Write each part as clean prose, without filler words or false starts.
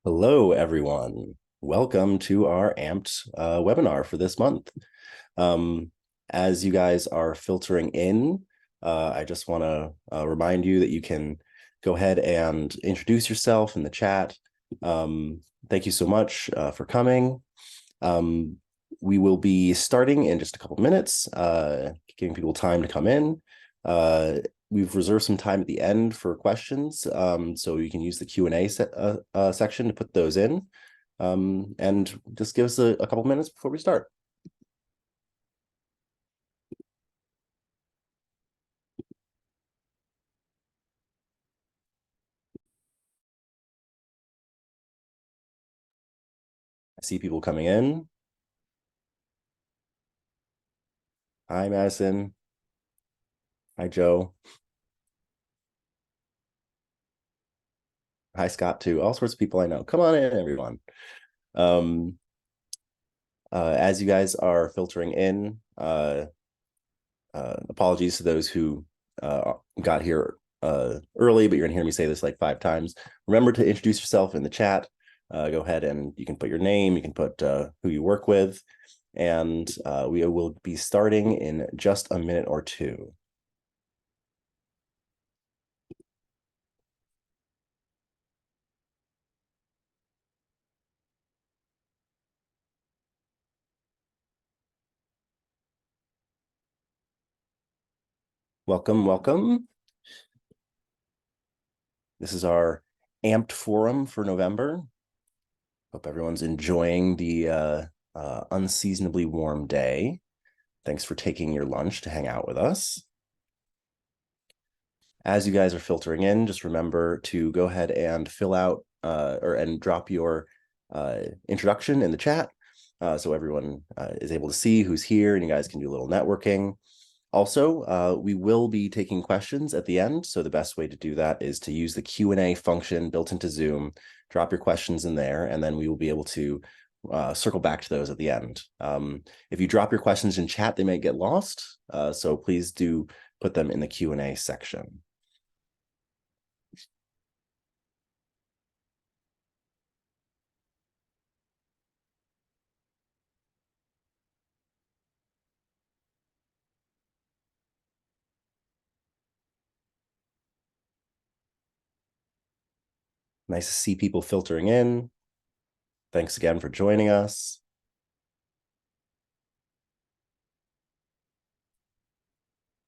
Hello, everyone. Welcome to our AMPED webinar for this month. As you guys are filtering in, I just want to remind you that you can go ahead and introduce yourself in the chat. Thank you so much for coming. We will be starting in just a couple minutes, giving people time to come in. We've reserved some time at the end for questions, so you can use the Q&A section to put those in, and just give us a couple minutes before we start. I see people coming in. Hi, Madison. Hi, Joe. Hi, Scott, too. All sorts of people I know. Come on in, everyone. As you guys are filtering in, apologies to those who got here early, but you're gonna hear me say this like 5 times. Remember to introduce yourself in the chat. Go ahead and you can put your name, you can put who you work with, and we will be starting in just a minute or two. Welcome, welcome. This is our AMPED forum for November. Hope everyone's enjoying the unseasonably warm day. Thanks for taking your lunch to hang out with us. As you guys are filtering in, just remember to go ahead and fill out and drop your introduction in the chat so everyone is able to see who's here and you guys can do a little networking. Also, we will be taking questions at the end, so the best way to do that is to use the Q&A function built into Zoom. Drop your questions in there, and then we will be able to circle back to those at the end. If you drop your questions in chat, they may get lost, so please do put them in the Q&A section. Nice to see people filtering in. Thanks again for joining us.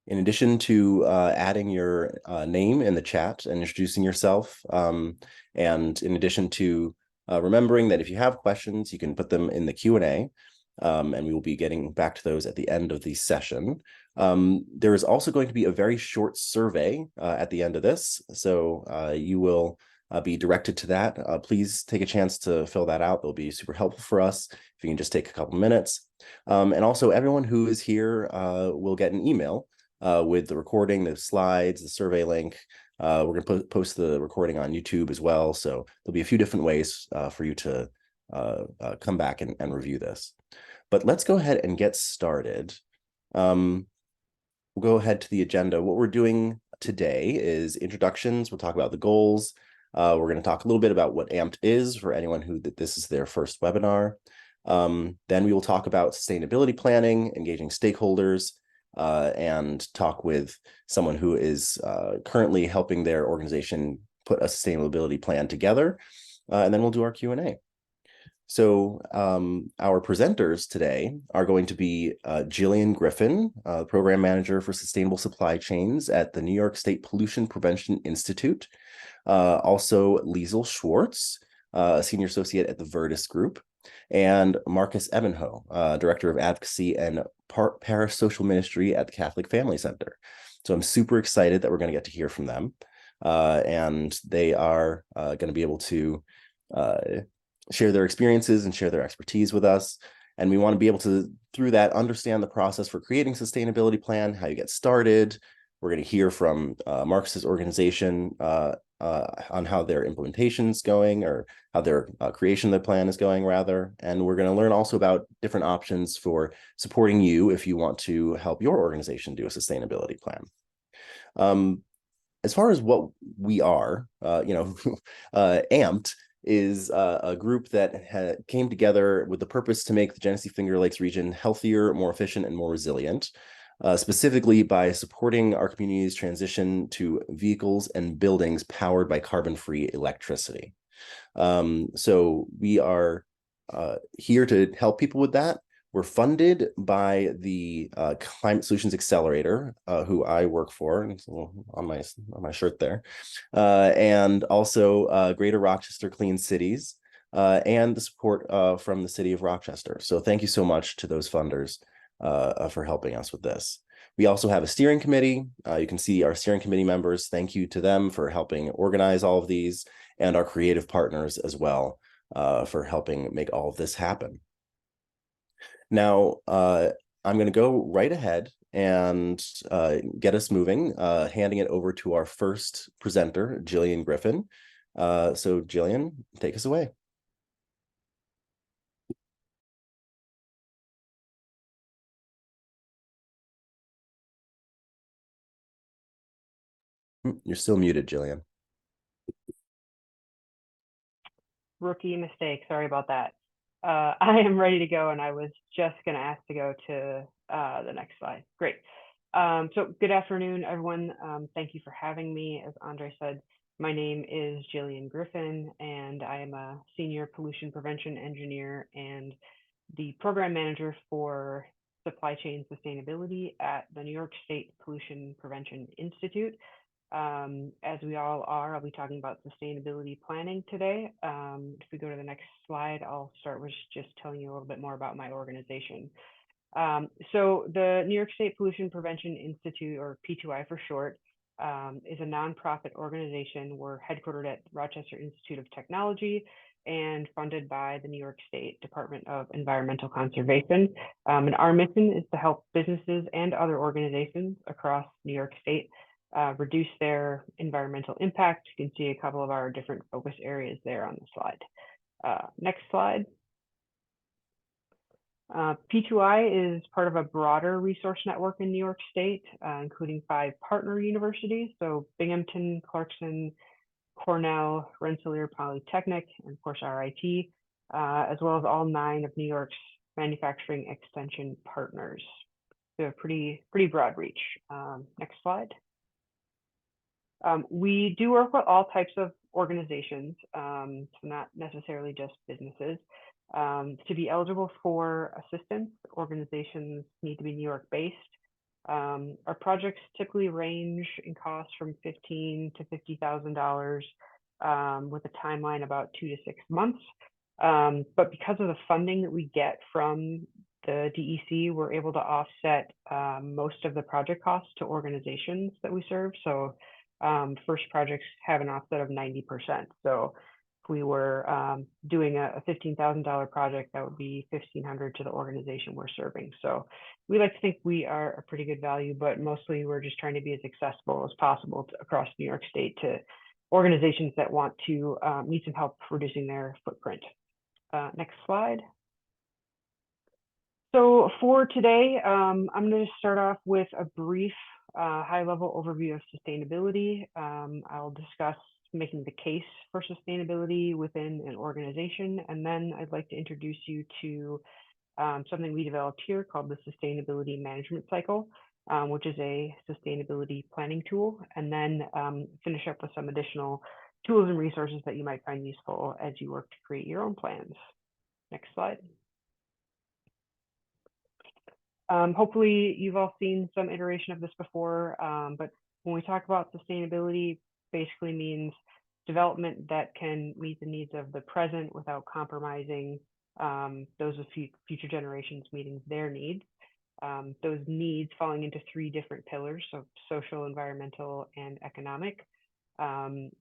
In addition to adding your name in the chat and introducing yourself, and in addition to remembering that if you have questions, you can put them in the Q&A, and we will be getting back to those at the end of the session. There is also going to be a very short survey at the end of this, so you will be directed to that. Please take a chance to fill that out. It'll be super helpful for us if you can just take a couple minutes. And also everyone who is here will get an email with the recording, the slides, the survey link. We're going to post the recording on YouTube as well. So there'll be a few different ways for you to come back and review this. But let's go ahead and get started. We'll go ahead to the agenda. What we're doing today is introductions. We'll talk about the goals. We're going to talk a little bit about what AMPED is for anyone who this is their first webinar. Then we will talk about sustainability planning, engaging stakeholders, and talk with someone who is currently helping their organization put a sustainability plan together. And then we'll do our Q&A. So our presenters today are going to be Gillian Griffin, Program Manager for Sustainable Supply Chains at the New York State Pollution Prevention Institute. Also Liesel Schwarz, Senior Associate at the Verdis Group, and Marcus Ebenhoe, Director of Advocacy and Parasocial Ministry at the Catholic Family Center. So I'm super excited that we're going to get to hear from them. And they are going to be able to share their experiences and share their expertise with us. And we want to be able to, through that, understand the process for creating a sustainability plan, how you get started. We're going to hear from Marcus's organization on how their implementation is going, or how their creation of the plan is going, rather. And we're going to learn also about different options for supporting you if you want to help your organization do a sustainability plan. As far as what we are, AMPED is a group that came together with the purpose to make the Genesee Finger Lakes region healthier, more efficient, and more resilient, specifically by supporting our community's transition to vehicles and buildings powered by carbon-free electricity. So we are here to help people with that. We're funded by the Climate Solutions Accelerator, who I work for. It's on my shirt there, and also Greater Rochester Clean Cities, and the support from the City of Rochester. So thank you so much to those funders for helping us with this. We also have a steering committee. You can see our steering committee members. Thank you to them for helping organize all of these, and our creative partners as well for helping make all of this happen. Now, I'm going to go right ahead and get us moving, handing it over to our first presenter, Gillian Griffin. So Gillian, take us away. You're still muted, Gillian. Rookie mistake. Sorry about that. I am ready to go, and I was just going to ask to go to the next slide. Great. So good afternoon, everyone. Thank you for having me. As Andre said, my name is Gillian Griffin, and I am a senior pollution prevention engineer and the program manager for supply chain sustainability at the New York State Pollution Prevention Institute. As we all are, I'll be talking about sustainability planning today. If we go to the next slide, I'll start with just telling you a little bit more about my organization. So the New York State Pollution Prevention Institute, or P2I for short, is a nonprofit organization. We're headquartered at Rochester Institute of Technology and funded by the New York State Department of Environmental Conservation. And our mission is to help businesses and other organizations across New York State reduce their environmental impact. You can see a couple of our different focus areas there on the slide. Next slide. P2I is part of a broader resource network in New York State, including 5 partner universities. So Binghamton, Clarkson, Cornell, Rensselaer Polytechnic, and of course RIT, as well as all 9 of New York's manufacturing extension partners. So a pretty broad reach. Next slide. We do work with all types of organizations, so not necessarily just businesses. To be eligible for assistance, organizations need to be New York based. Our projects typically range in cost from $15,000 to $50,000, with a timeline about 2 to 6 months. But because of the funding that we get from the DEC, we're able to offset most of the project costs to organizations that we serve. So first projects have an offset of 90%. So if we were doing a $15,000 project, that would be $1,500 to the organization we're serving. So we like to think we are a pretty good value, but mostly we're just trying to be as accessible as possible across New York State to organizations that want to need some help reducing their footprint. Next slide. So for today, I'm going to start off with a brief high-level overview of sustainability. I'll discuss making the case for sustainability within an organization, and then I'd like to introduce you to something we developed here called the Sustainability Management Cycle, which is a sustainability planning tool, and then finish up with some additional tools and resources that you might find useful as you work to create your own plans. Next slide. Hopefully you've all seen some iteration of this before, but when we talk about sustainability, basically means development that can meet the needs of the present without compromising those of future generations meeting their needs. Those needs falling into 3 different pillars, so social, environmental, and economic. And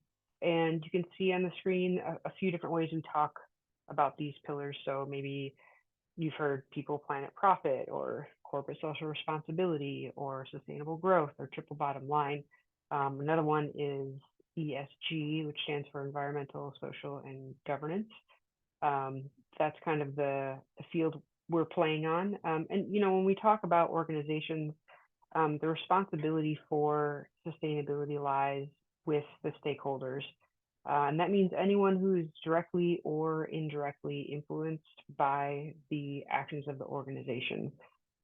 you can see on the screen a few different ways we talk about these pillars. So maybe you've heard people, planet, profit, or corporate social responsibility, or sustainable growth, or triple bottom line. Another one is ESG, which stands for environmental, social, and governance. That's kind of the field we're playing on. And when we talk about organizations, the responsibility for sustainability lies with the stakeholders. And that means anyone who's directly or indirectly influenced by the actions of the organization.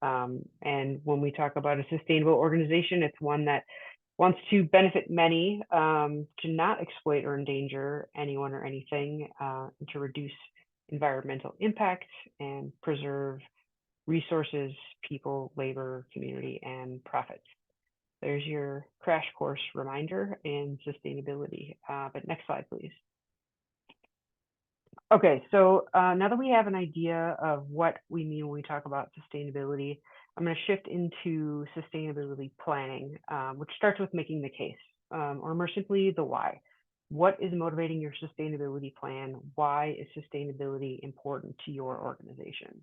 And when we talk about a sustainable organization, it's one that wants to benefit many, to not exploit or endanger anyone or anything, and to reduce environmental impact and preserve resources, people, labor, community, and profits. There's your crash course reminder in sustainability. But next slide, please. Okay, so now that we have an idea of what we mean when we talk about sustainability, I'm going to shift into sustainability planning, which starts with making the case, or more simply, the why. What is motivating your sustainability plan? Why is sustainability important to your organization?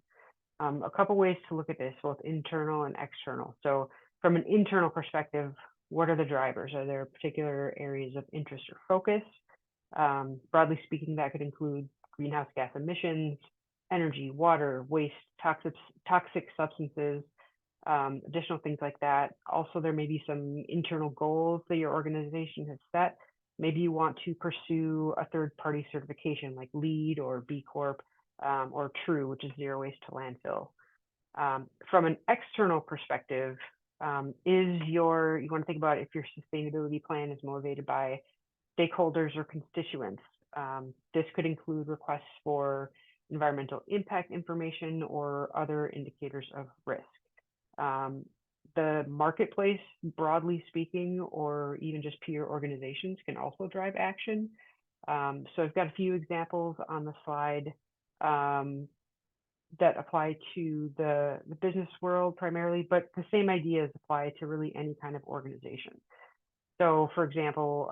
A couple ways to look at this, both internal and external. So from an internal perspective, what are the drivers? Are there particular areas of interest or focus? Broadly speaking, that could include greenhouse gas emissions, energy, water, waste, toxic substances, additional things like that. Also, there may be some internal goals that your organization has set. Maybe you want to pursue a third-party certification like LEED or B Corp, or TRUE, which is zero waste to landfill. From an external perspective, you want to think about if your sustainability plan is motivated by stakeholders or constituents. This could include requests for environmental impact information or other indicators of risk. The marketplace, broadly speaking, or even just peer organizations can also drive action. So I've got a few examples on the slide that apply to the business world primarily, but the same ideas apply to really any kind of organization. So for example,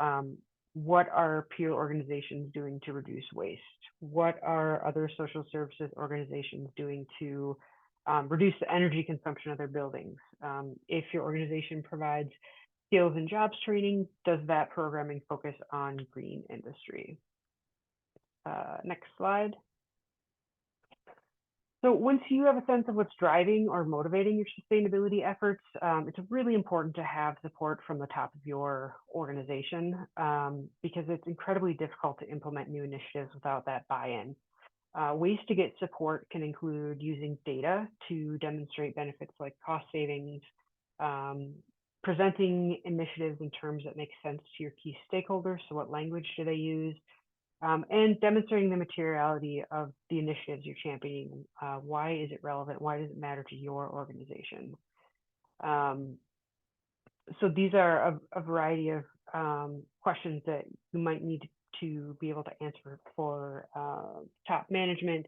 what are peer organizations doing to reduce waste? What are other social services organizations doing to reduce the energy consumption of their buildings? If your organization provides skills and jobs training, does that programming focus on green industry? Next slide. So once you have a sense of what's driving or motivating your sustainability efforts, it's really important to have support from the top of your organization, because it's incredibly difficult to implement new initiatives without that buy-in. Ways to get support can include using data to demonstrate benefits like cost savings, presenting initiatives in terms that make sense to your key stakeholders. So what language do they use? And demonstrating the materiality of the initiatives you're championing. Why is it relevant? Why does it matter to your organization? So these are a variety of questions that you might need to be able to answer for top management,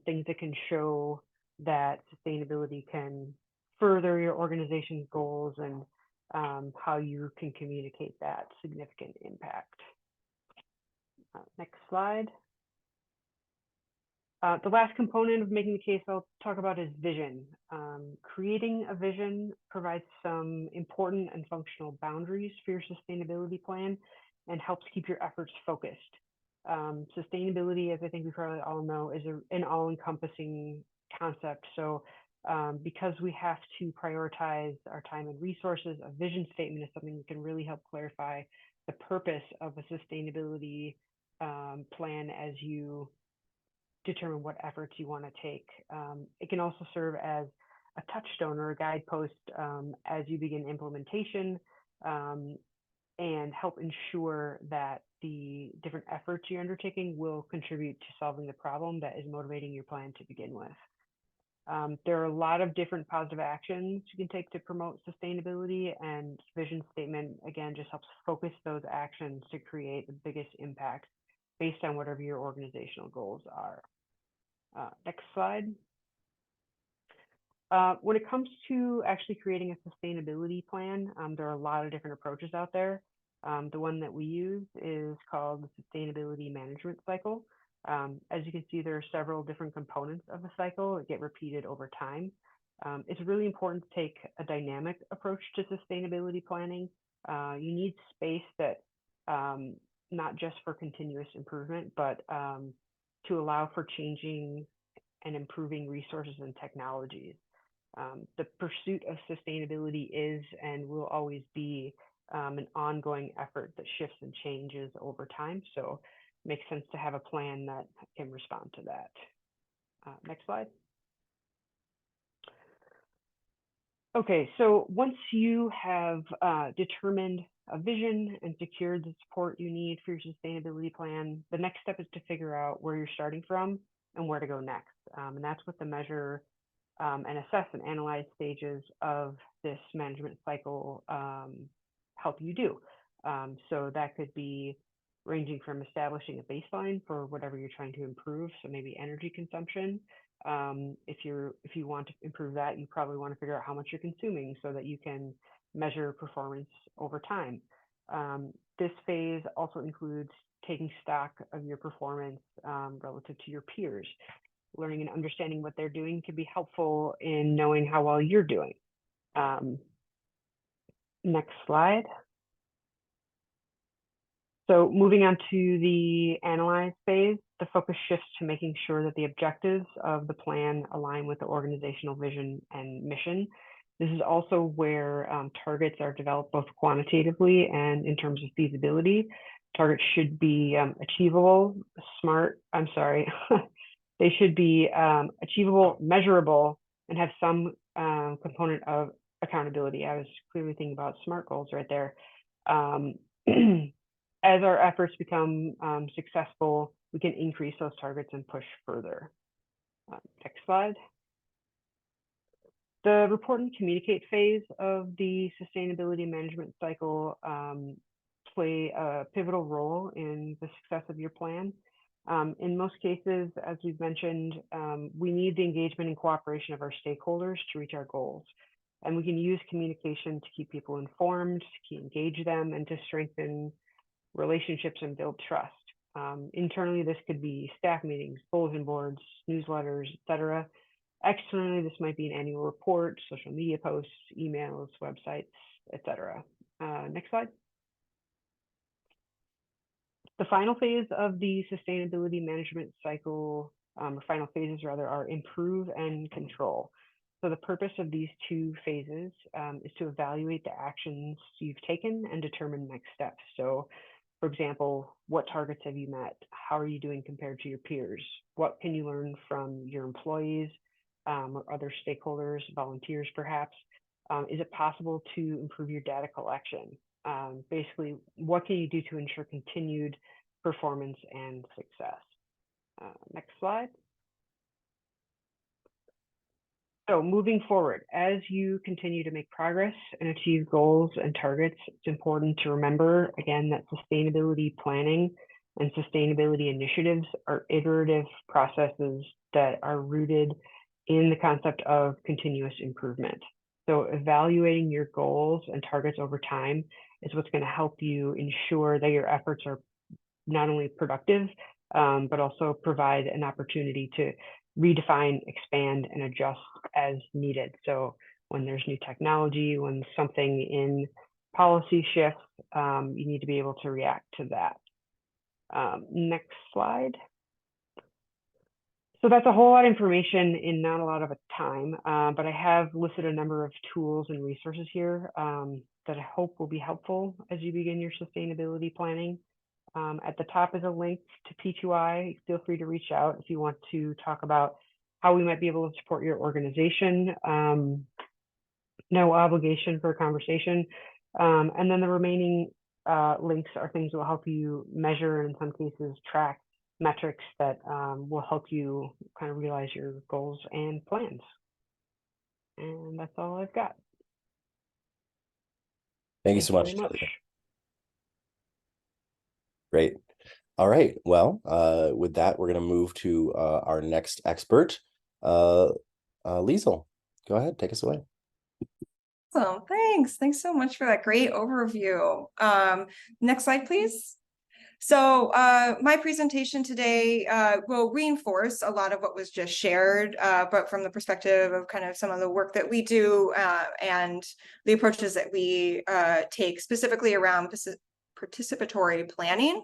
things that can show that sustainability can further your organization's goals, and how you can communicate that significant impact. Next slide. The last component of making the case I'll talk about is vision. Creating a vision provides some important and functional boundaries for your sustainability plan and helps keep your efforts focused. Sustainability, as I think we probably all know, is an all-encompassing concept. So because we have to prioritize our time and resources, a vision statement is something that can really help clarify the purpose of a sustainability plan as you determine what efforts you want to take. It can also serve as a touchstone or a guidepost as you begin implementation, and help ensure that the different efforts you're undertaking will contribute to solving the problem that is motivating your plan to begin with. There are a lot of different positive actions you can take to promote sustainability, and vision statement, again, just helps focus those actions to create the biggest impact based on whatever your organizational goals are. Next slide. When it comes to actually creating a sustainability plan, there are a lot of different approaches out there. The one that we use is called the Sustainability Management Cycle. As you can see, there are several different components of the cycle that get repeated over time. It's really important to take a dynamic approach to sustainability planning. You need space that not just for continuous improvement, but to allow for changing and improving resources and technologies. The pursuit of sustainability is and will always be an ongoing effort that shifts and changes over time. So it makes sense to have a plan that can respond to that. Next slide. Okay, so once you have determined a vision and secured the support you need for your sustainability plan, the next step is to figure out where you're starting from and where to go next. And that's what the measure and assess and analyze stages of this management cycle help you do. So that could be ranging from establishing a baseline for whatever you're trying to improve. So maybe energy consumption. If you want to improve that, you probably want to figure out how much you're consuming so that you can measure performance over time. This phase also includes taking stock of your performance relative to your peers. Learning and understanding what they're doing can be helpful in knowing how well you're doing. Next slide. So moving on to the analyze phase, the focus shifts to making sure that the objectives of the plan align with the organizational vision and mission. This is also where targets are developed both quantitatively and in terms of feasibility. Targets should be achievable, they should be achievable, measurable, and have some component of accountability. I was clearly thinking about SMART goals right there. As our efforts become successful, we can increase those targets and push further. Next slide. The report and communicate phase of the sustainability management cycle play a pivotal role in the success of your plan. In most cases, as we've mentioned, we need the engagement and cooperation of our stakeholders to reach our goals. And we can use communication to keep people informed, to engage them, and to strengthen relationships and build trust. Internally, this could be staff meetings, bulletin boards, newsletters, etc. Externally, this might be an annual report, social media posts, emails, websites, etc. Next slide. The final phase of the sustainability management cycle, or final phases rather, are improve and control. So the purpose of these two phases is to evaluate the actions you've taken and determine next steps. So for example, what targets have you met? How are you doing compared to your peers? What can you learn from your employees or other stakeholders, volunteers perhaps? Is it possible to improve your data collection? Basically, what can you do to ensure continued performance and success? Next slide. So moving forward, as you continue to make progress and achieve goals and targets, it's important to remember, again, that sustainability planning and sustainability initiatives are iterative processes that are rooted in the concept of continuous improvement. So evaluating your goals and targets over time is what's going to help you ensure that your efforts are not only productive, but also provide an opportunity to redefine, expand, and adjust as needed. So when there's new technology, when something in policy shifts, you need to be able to react to that. Next slide. So that's a whole lot of information in not a lot of time, but I have listed a number of tools and resources here that I hope will be helpful as you begin your sustainability planning. At the top is a link to P2I. Feel free to reach out if you want to talk about how we might be able to support your organization. No obligation for a conversation. And then the remaining links are things that will help you measure and in some cases track metrics that will help you kind of realize your goals and plans. And that's all I've got. Thank you so much. Great. All right. Well, with that, we're going to move to our next expert, Liesel. Go ahead, take us away. Awesome. Thanks so much for that great overview. Next slide, please. So my presentation today will reinforce a lot of what was just shared, but from the perspective of kind of some of the work that we do and the approaches that we take specifically around participatory planning.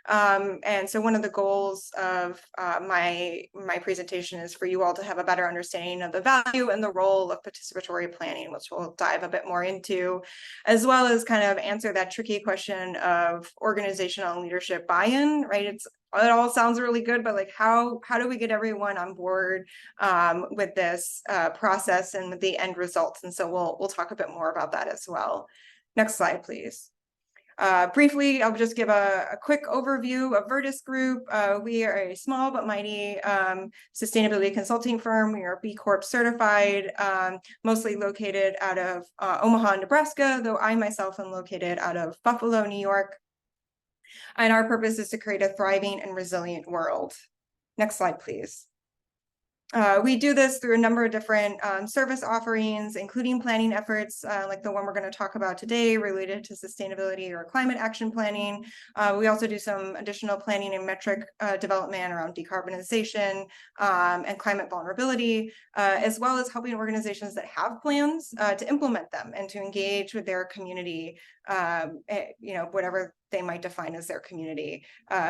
And so one of the goals of my presentation is for you all to have a better understanding of the value and the role of participatory planning, which we'll dive a bit more into, as well as kind of answer that tricky question of organizational and leadership buy-in, right? It all sounds really good, but like how do we get everyone on board with this process and with the end results? And so we'll talk a bit more about that as well. Next slide, please. Briefly, I'll just give a quick overview of Verdis Group. We are a small but mighty sustainability consulting firm. We are B Corp certified, mostly located out of Omaha, Nebraska, though I myself am located out of Buffalo, New York. And our purpose is to create a thriving and resilient world. Next slide, please. We do this through a number of different service offerings, including planning efforts like the one we're going to talk about today related to sustainability or climate action planning. We also do some additional planning and metric development around decarbonization and climate vulnerability, as well as helping organizations that have plans to implement them and to engage with their community, whatever they might define as their community.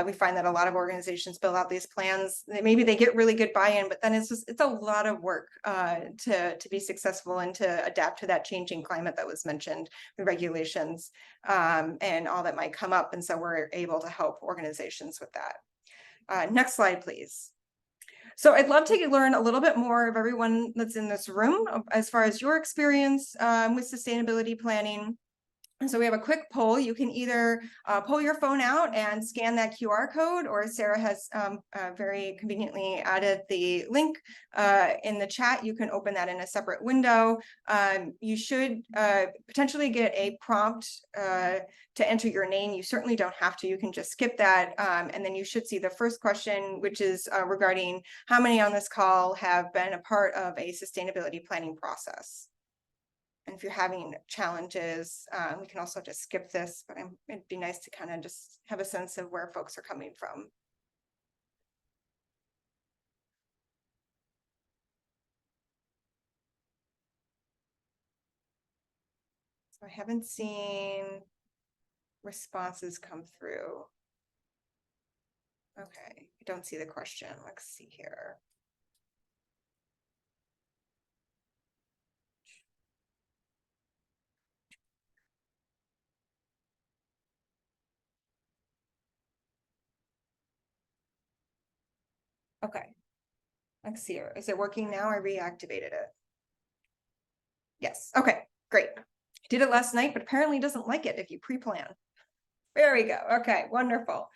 We find that a lot of organizations build out these plans. Maybe they get really good buy-in, but then it's a lot of work to be successful and to adapt to that changing climate that was mentioned, the regulations and all that might come up. And so we're able to help organizations with that. Next slide, please. So I'd love to learn a little bit more of everyone that's in this room as far as your experience with sustainability planning. And so we have a quick poll. You can either pull your phone out and scan that QR code, or Sarah has very conveniently added the link in the chat. You can open that in a separate window. You should potentially get a prompt to enter your name. You certainly don't have to. You can just skip that. And then you should see the first question, which is regarding how many on this call have been a part of a sustainability planning process. And if you're having challenges, we can also just skip this, but it'd be nice to kind of just have a sense of where folks are coming from. So I haven't seen responses come through. Okay, I don't see the question. Let's see here. Okay, let's see here. Is it working now? I reactivated it. Yes, okay, great. I did it last night, but apparently doesn't like it if you pre-plan. There we go. Okay, wonderful.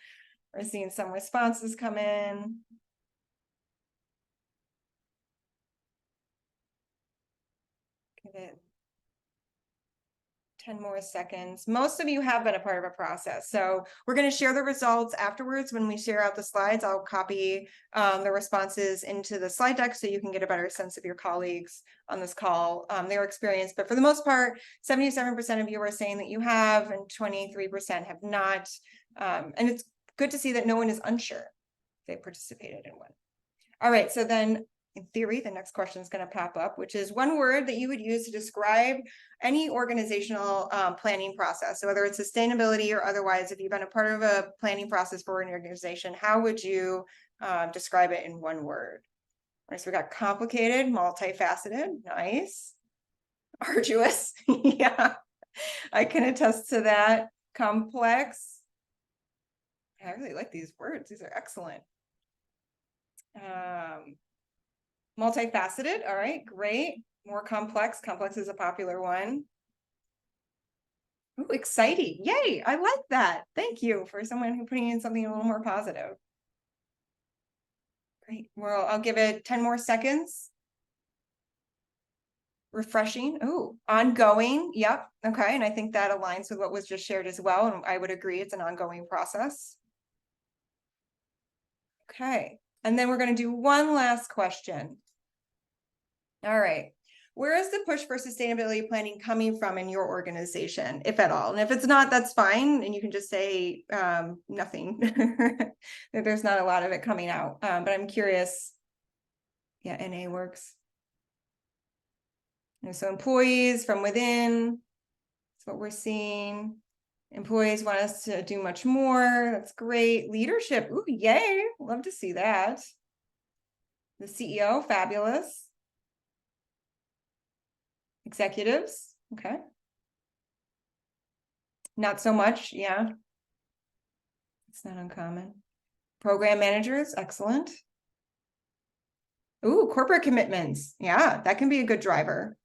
We're seeing some responses come in. Give it 10 more seconds. Most of you have been a part of a process. So we're going to share the results afterwards. When we share out the slides, I'll copy the responses into the slide deck so you can get a better sense of your colleagues on this call, their experience. But for the most part, 77% of you are saying that you have, and 23% have not. And it's good to see that no one is unsure if they participated in one. All right, so then in theory, the next question is going to pop up, which is one word that you would use to describe any organizational planning process. So whether it's sustainability or otherwise, if you've been a part of a planning process for an organization, how would you describe it in one word? All right, so we got complicated, multifaceted, nice, arduous, yeah, I can attest to that. Complex, I really like these words, these are excellent. Multifaceted, all right, great. More complex, complex is a popular one. Ooh, exciting, yay, I like that. Thank you for someone who putting in something a little more positive. Great, well, I'll give it 10 more seconds. Refreshing, ooh, ongoing, yep, okay, and I think that aligns with what was just shared as well, and I would agree it's an ongoing process. Okay, and then we're going to do one last question. All right, where is the push for sustainability planning coming from in your organization, if at all? And if it's not, that's fine, and you can just say nothing. There's not a lot of it coming out, but I'm curious. Yeah, NA works. And so employees from within, that's what we're seeing. Employees want us to do much more. That's great. Leadership. Ooh, yay. Love to see that. The CEO, fabulous. Executives, okay. Not so much, yeah. It's not uncommon. Program managers, excellent. Ooh, corporate commitments. Yeah, that can be a good driver,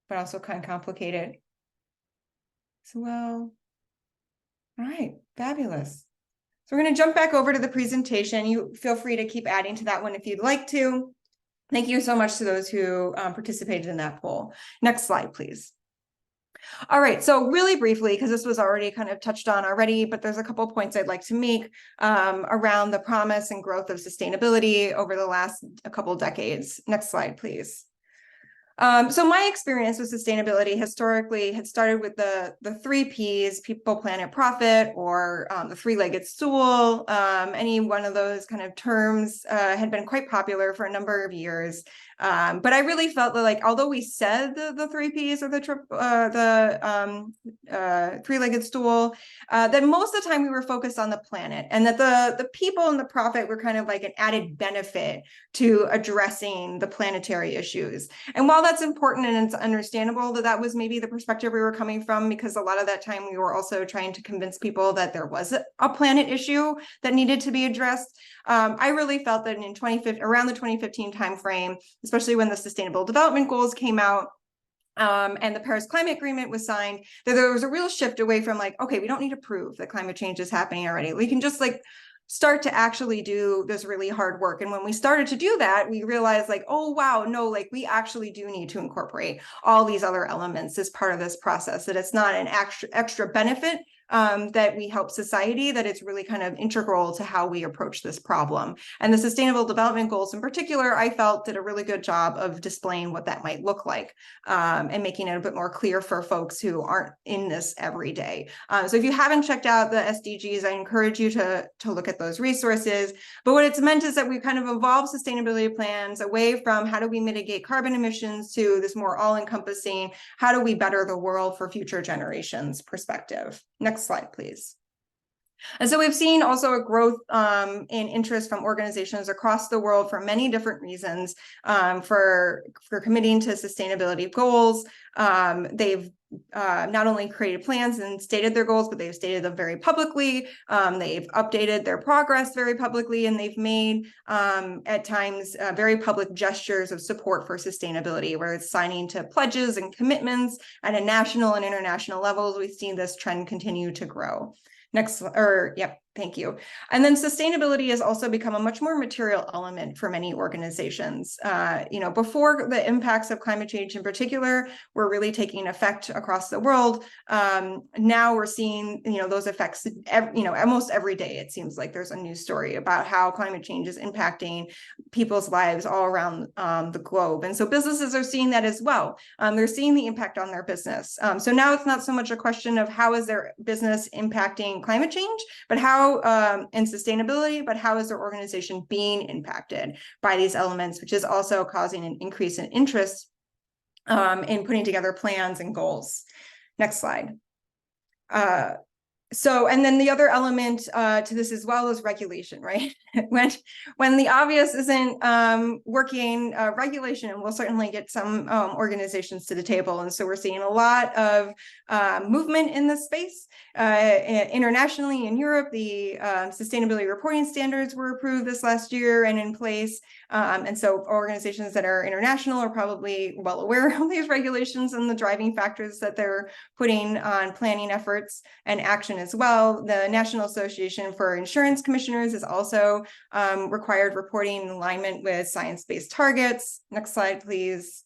but also kind of complicated. So, well, all right, fabulous. So we're going to jump back over to the presentation. You feel free to keep adding to that one if you'd like to. Thank you so much to those who participated in that poll. Next slide, please. All right, so really briefly, because this was already kind of touched on already, but there's a couple of points I'd like to make around the promise and growth of sustainability over the last couple of decades. Next slide, please. So my experience with sustainability historically had started with the 3 Ps, people, planet, profit, or the 3-legged stool. Any one of those kind of terms had been quite popular for a number of years. But I really felt that, like, although we said the 3 Ps or the 3-legged stool, that most of the time we were focused on the planet, and that the people and the profit were kind of like an added benefit to addressing the planetary issues. And while that's important and it's understandable that that was maybe the perspective we were coming from, because a lot of that time we were also trying to convince people that there was a planet issue that needed to be addressed. I really felt that in 2015, around the 2015 timeframe, especially when the Sustainable Development Goals came out, and the Paris Climate Agreement was signed, that there was a real shift away from like, okay, we don't need to prove that climate change is happening already. We can just like start to actually do this really hard work. And when we started to do that, we realized like, oh, wow, no, like we actually do need to incorporate all these other elements as part of this process, that it's not an extra benefit that we help society, that it's really kind of integral to how we approach this problem. And the Sustainable Development Goals in particular, I felt did a really good job of displaying what that might look like and making it a bit more clear for folks who aren't in this every day. So if you haven't checked out the SDGs, I encourage you to look at those resources. But what it's meant is that we kind of evolved sustainability plans away from how do we mitigate carbon emissions to this more all-encompassing, how do we better the world for future generations perspective. Next slide, please. And so we've seen also a growth in interest from organizations across the world for many different reasons for committing to sustainability goals. They've not only created plans and stated their goals, but they've stated them very publicly. They've updated their progress very publicly, and they've made at times very public gestures of support for sustainability, where it's signing to pledges and commitments at a national and international levels. We've seen this trend continue to grow. Next, or yep, thank you. And then sustainability has also become a much more material element for many organizations. Before the impacts of climate change in particular were really taking effect across the world, now we're seeing, those effects, almost every day. It seems like there's a news story about how climate change is impacting people's lives all around the globe. And so businesses are seeing that as well. They're seeing the impact on their business. So now it's not so much a question of how is their business impacting climate change, but how and sustainability, but how is their organization being impacted by these elements, which is also causing an increase in interest in putting together plans and goals. Next slide. And then the other element to this as well is regulation, right? when the obvious isn't working, regulation will certainly get some organizations to the table. And so we're seeing a lot of movement in this space. Internationally, in Europe, the sustainability reporting standards were approved this last year and in place. And so organizations that are international are probably well aware of these regulations and the driving factors that they're putting on planning efforts and action as well. The National Association for Insurance Commissioners is also required reporting in alignment with science-based targets. Next slide, please.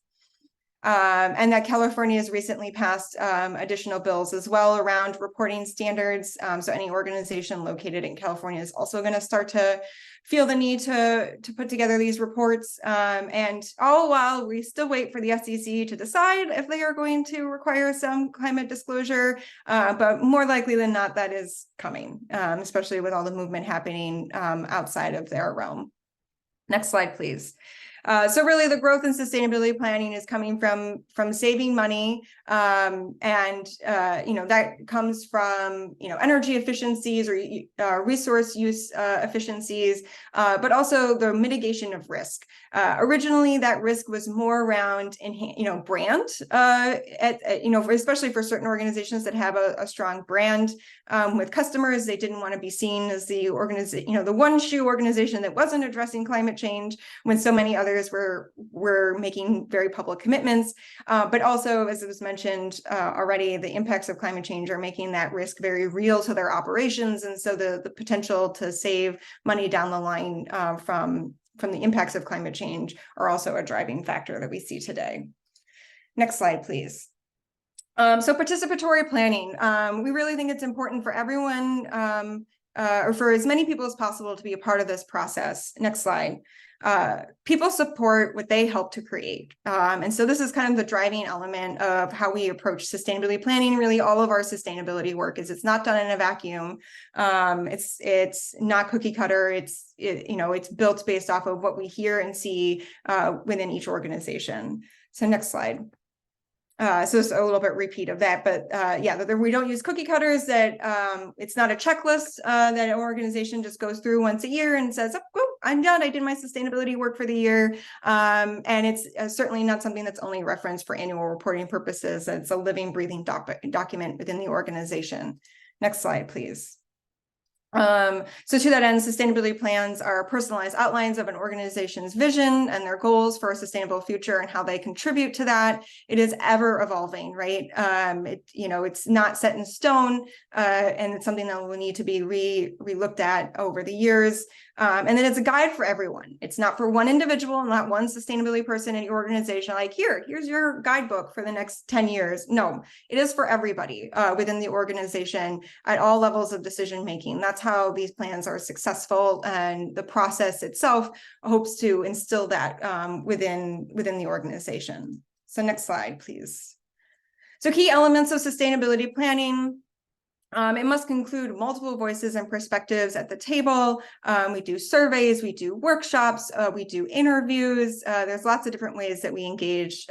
And that California has recently passed additional bills as well around reporting standards. So any organization located in California is also going to start to feel the need to put together these reports. And all while we still wait for the SEC to decide if they are going to require some climate disclosure, but more likely than not, that is coming, especially with all the movement happening outside of their realm. Next slide, please. So really the growth and sustainability planning is coming from saving money, and that comes from energy efficiencies or resource use efficiencies, but also the mitigation of risk. Originally, that risk was more around brand, especially for certain organizations that have a strong brand with customers. They didn't want to be seen as the the one shoe organization that wasn't addressing climate change when so many others were making very public commitments. But also, as it was mentioned already, the impacts of climate change are making that risk very real to their operations. And so the potential to save money down the line from the impacts of climate change are also a driving factor that we see today. Next slide, please. So participatory planning. We really think it's important for everyone or for as many people as possible to be a part of this process. Next slide. People support what they help to create. And so this is kind of the driving element of how we approach sustainability planning. Really, all of our sustainability work it's not done in a vacuum. It's not cookie cutter. It's built based off of what we hear and see within each organization. So next slide. So it's a little bit repeat of that, but we don't use cookie cutters. That it's not a checklist that an organization just goes through once a year and says, "Oh, I'm done. I did my sustainability work for the year." And it's certainly not something that's only referenced for annual reporting purposes. It's a living, breathing document within the organization. Next slide, please. So to that end, sustainability plans are personalized outlines of an organization's vision and their goals for a sustainable future and how they contribute to that. It is ever evolving, right? It's not set in stone, and it's something that will need to be re-looked at over the years. And then it's a guide for everyone. It's not for one individual, not one sustainability person in your organization, like here's your guidebook for the next 10 years. No, it is for everybody within the organization at all levels of decision making. That's how these plans are successful, and the process itself hopes to instill that within the organization. So next slide, please. So key elements of sustainability planning. It must include multiple voices and perspectives at the table. We do surveys, we do workshops, we do interviews. There's lots of different ways that we engage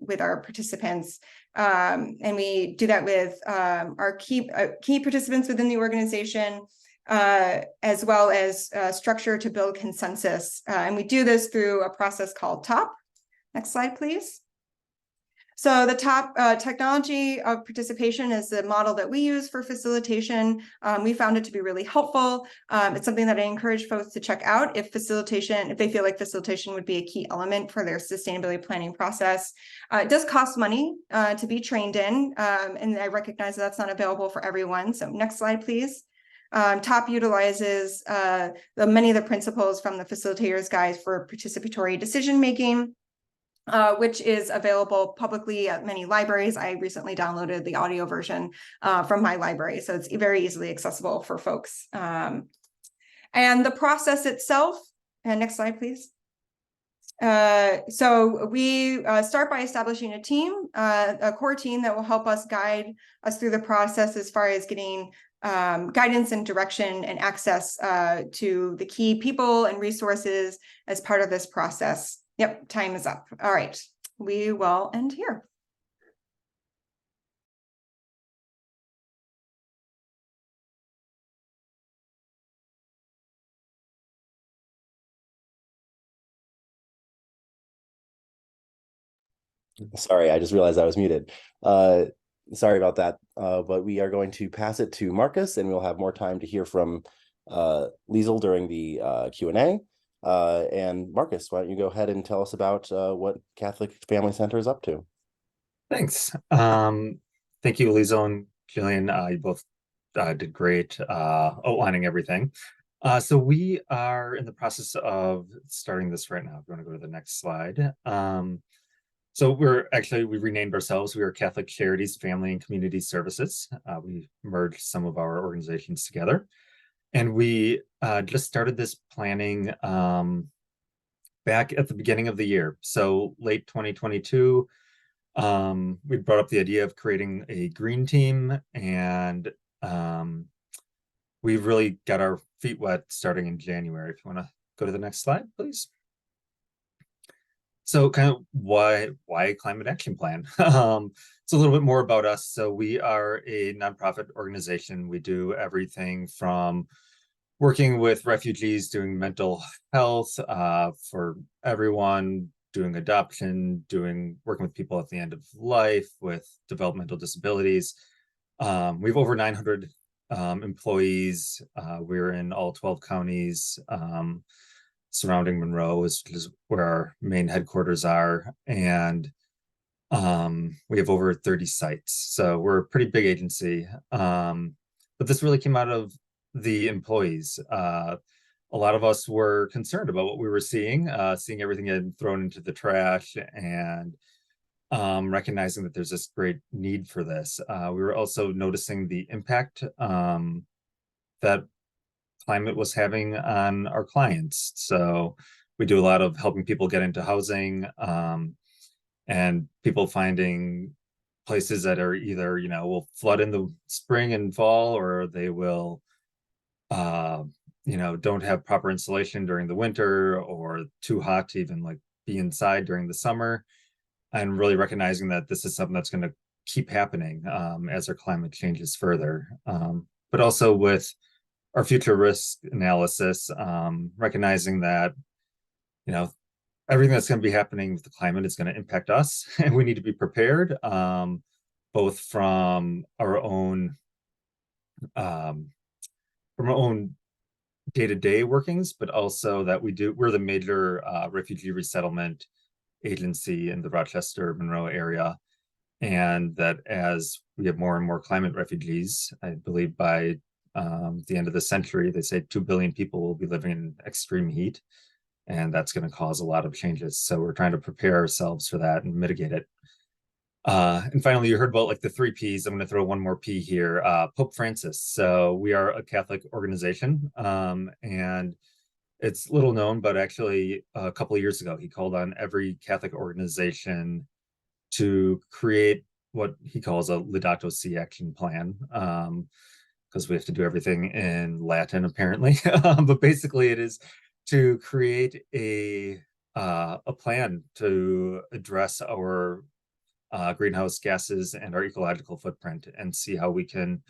with our participants. And we do that with our key participants within the organization, as well as structure to build consensus. And we do this through a process called TOP. Next slide, please. So the top technology of participation is the model that we use for facilitation. We found it to be really helpful. It's something that I encourage folks to check out if they feel like facilitation would be a key element for their sustainability planning process. It does cost money to be trained in, and I recognize that that's not available for everyone. So next slide, please. TOP utilizes many of the principles from the Facilitator's Guide for Participatory Decision Making, which is available publicly at many libraries. I recently downloaded the audio version from my library, so it's very easily accessible for folks. And the process itself, next slide, please. So we start by establishing a team, a core team that will help us guide us through the process as far as getting guidance and direction and access to the key people and resources as part of this process. Yep, time is up. All right, we will end here. Sorry, I just realized I was muted. Sorry about that, but we are going to pass it to Marcus, and we'll have more time to hear from Liesel during the Q&A. And Marcus, why don't you go ahead and tell us about what Catholic Family Center is up to? Thanks. Thank you, Liesel and Gillian. You both did great outlining everything. So we are in the process of starting this right now. If you want to go to the next slide. So we renamed ourselves. We are Catholic Charities, Family and Community Services. We merged some of our organizations together. And we just started this planning back at the beginning of the year. So late 2022, we brought up the idea of creating a green team, and we've really got our feet wet starting in January. If you want to go to the next slide, please. So kind of why climate action plan? It's a little bit more about us. So we are a nonprofit organization. We do everything from working with refugees, doing mental health for everyone, doing adoption, working with people at the end of life with developmental disabilities. We have over 900 employees. We're in all 12 counties surrounding Monroe, is where our main headquarters are. And we have over 30 sites. So we're a pretty big agency. But this really came out of the employees. A lot of us were concerned about what we were seeing everything getting thrown into the trash, and recognizing that there's this great need for this. We were also noticing the impact that climate was having on our clients. So we do a lot of helping people get into housing, and people finding places that are either, will flood in the spring and fall, or they will, don't have proper insulation during the winter, or too hot to even like be inside during the summer. And really recognizing that this is something that's going to keep happening as our climate changes further. But also with our future risk analysis, recognizing that, everything that's going to be happening with the climate is going to impact us, and we need to be prepared, both from our own day-to-day workings, but also that we're the major refugee resettlement agency in the Rochester, Monroe area. And that as we have more and more climate refugees, I believe by the end of the century, they say 2 billion people will be living in extreme heat. And that's going to cause a lot of changes. So we're trying to prepare ourselves for that and mitigate it. And finally, you heard about like the 3 Ps. I'm going to throw one more P here. Pope Francis. So we are a Catholic organization, and it's little known, but actually a couple of years ago, he called on every Catholic organization to create what he calls a Laudato Si action plan, because we have to do everything in Latin apparently. But basically it is to create a plan to address our greenhouse gases and our ecological footprint, and see how we can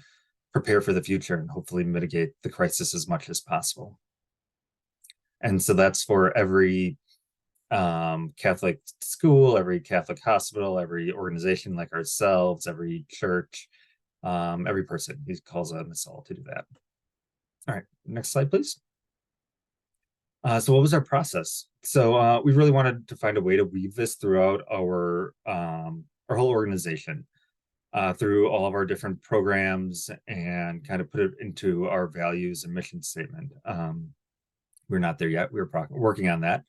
prepare for the future and hopefully mitigate the crisis as much as possible. And so that's for every Catholic school, every Catholic hospital, every organization like ourselves, every church, every person. He calls on us all to do that. All right, next slide, please. So what was our process? So we really wanted to find a way to weave this throughout our whole organization, through all of our different programs, and kind of put it into our values and mission statement. We're not there yet. We're working on that.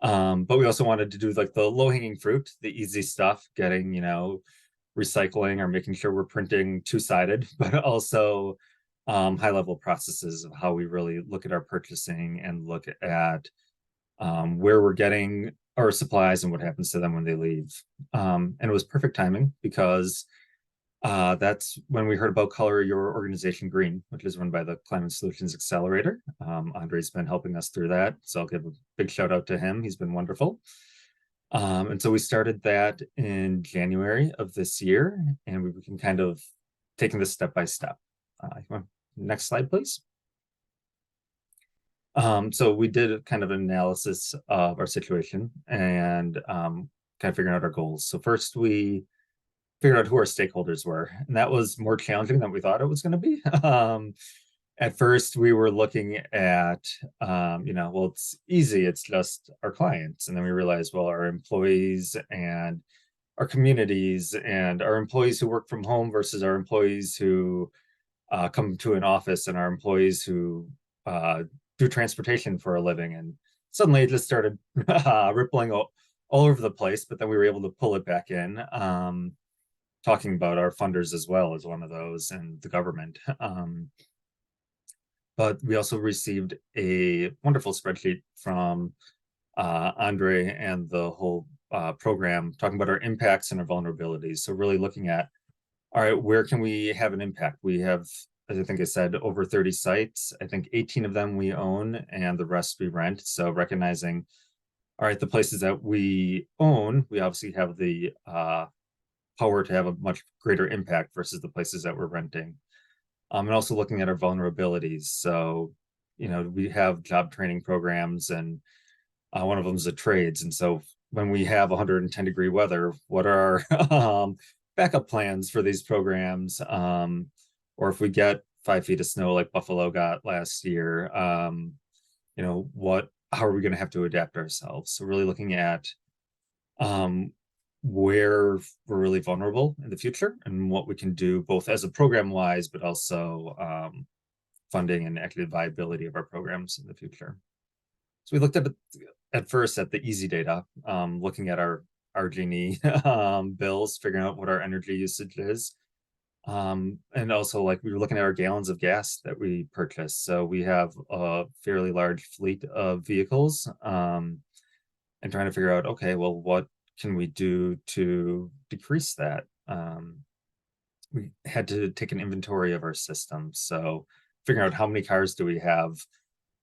But we also wanted to do like the low-hanging fruit, the easy stuff, getting, recycling or making sure we're printing two-sided, but also high-level processes of how we really look at our purchasing and look at where we're getting our supplies and what happens to them when they leave. And it was perfect timing, because that's when we heard about Color Your Organization Green, which is run by the Climate Solutions Accelerator. Andre's been helping us through that, so I'll give a big shout out to him. He's been wonderful. And so we started that in January of this year, and we can kind of taking this step by step. Next slide, please. So we did a kind of an analysis of our situation and kind of figuring out our goals. So first we figured out who our stakeholders were, and that was more challenging than we thought it was going to be. At first we were looking at, well, it's easy, it's just our clients. And then we realized, well, our employees and our communities, and our employees who work from home versus our employees who come to an office, and our employees who do transportation for a living. And suddenly it just started rippling all over the place, but then we were able to pull it back in. Talking about our funders as well as one of those, and the government. But we also received a wonderful spreadsheet from Andre and the whole program, talking about our impacts and our vulnerabilities. So really looking at, all right, where can we have an impact? We have, as I think I said, over 30 sites. I think 18 of them we own and the rest we rent. So recognizing, all right, the places that we own, we obviously have the power to have a much greater impact versus the places that we're renting. And also looking at our vulnerabilities. So, we have job training programs, and one of them is the trades. And so when we have 110-degree weather, what are our backup plans for these programs? Or if we get 5 feet of snow like Buffalo got last year, how are we going to have to adapt ourselves? So really looking at where we're really vulnerable in the future and what we can do both as a program wise, but also funding and actually viability of our programs in the future. So we looked at first at the easy data, looking at our RG&E bills, figuring out what our energy usage is. And also like we were looking at our gallons of gas that we purchase. So we have a fairly large fleet of vehicles, and trying to figure out, okay, well, what can we do to decrease that? We had to take an inventory of our system. So figuring out how many cars do we have,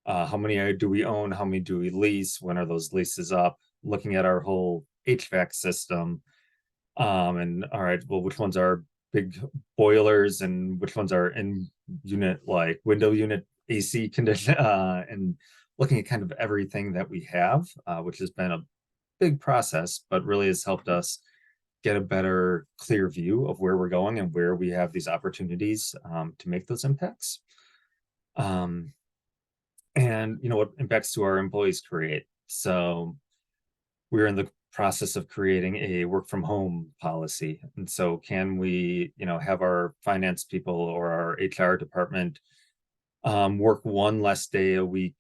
how many do we own, how many do we lease, when are those leases up, looking at our whole HVAC system, and all right, well, which ones are big boilers and which ones are in unit, like window unit AC condition, and looking at kind of everything that we have, which has been a big process, but really has helped us get a better, clear view of where we're going and where we have these opportunities to make those impacts. And what impacts do our employees create? So we're in the process of creating a work from home policy. And so can we, have our finance people or our HR department work one less day a week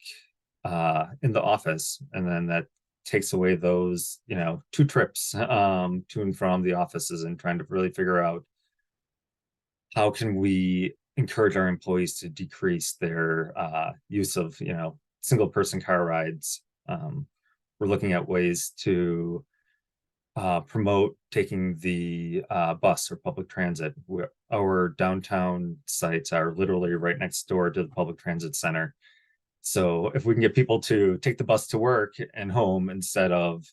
in the office, and then that takes away those 2 trips to and from the offices, and trying to really figure out how can we encourage our employees to decrease their use of single person car rides. We're looking at ways to promote taking the bus or public transit. Our downtown sites are literally right next door to the public transit center. So if we can get people to take the bus to work and home instead of